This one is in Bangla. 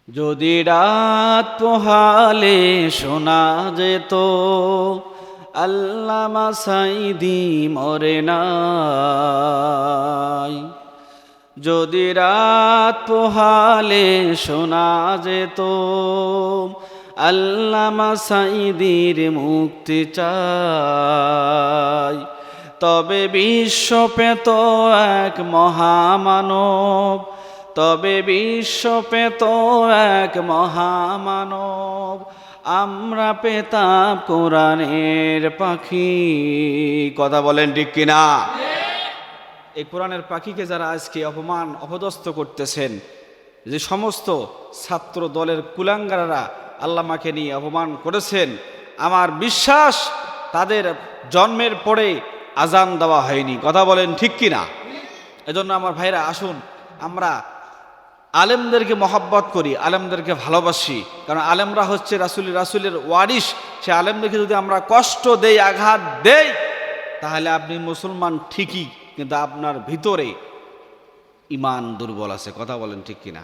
যদি রাত পোহালে শোনা যেত আল্লামা সাঈদী মরে নাই। যদি রাত পোহালে শোনা যেত আল্লামা সাঈদীর মুক্তি চাই, তবে বিশ্ব পেত এক মহামানব, তবে বিশ্ব পেত এক মহামানব, আমরা পেতাম কোরআনের পাখি। কথা বলেন ঠিক কিনা? এই কোরআনের পাখিকে যারা আজকে অপমান অপদস্থ করতেছেন, যে সমস্ত ছাত্র দলের কুলাঙ্গাররা আল্লামাকে নিয়ে অপমান করেছেন, আমার বিশ্বাস তাদের জন্মের পরে আজান দেওয়া হয়নি। কথা বলেন ঠিক কিনা? এজন্য আমার ভাইরা, আসুন আমরা আলেমদেরকে মহব্বত করি, আলেমদেরকে ভালোবাসি, কারণ আলেমরা হচ্ছে রাসূলের ওয়ারিস। সে আলেমদেরকে যদি আমরা কষ্ট দেই, আঘাত দেই, তাহলে আপনি মুসলমান ঠিকই, কিন্তু আপনার ভিতরে ঈমান দুর্বল আছে। কথা বলেন ঠিক কিনা?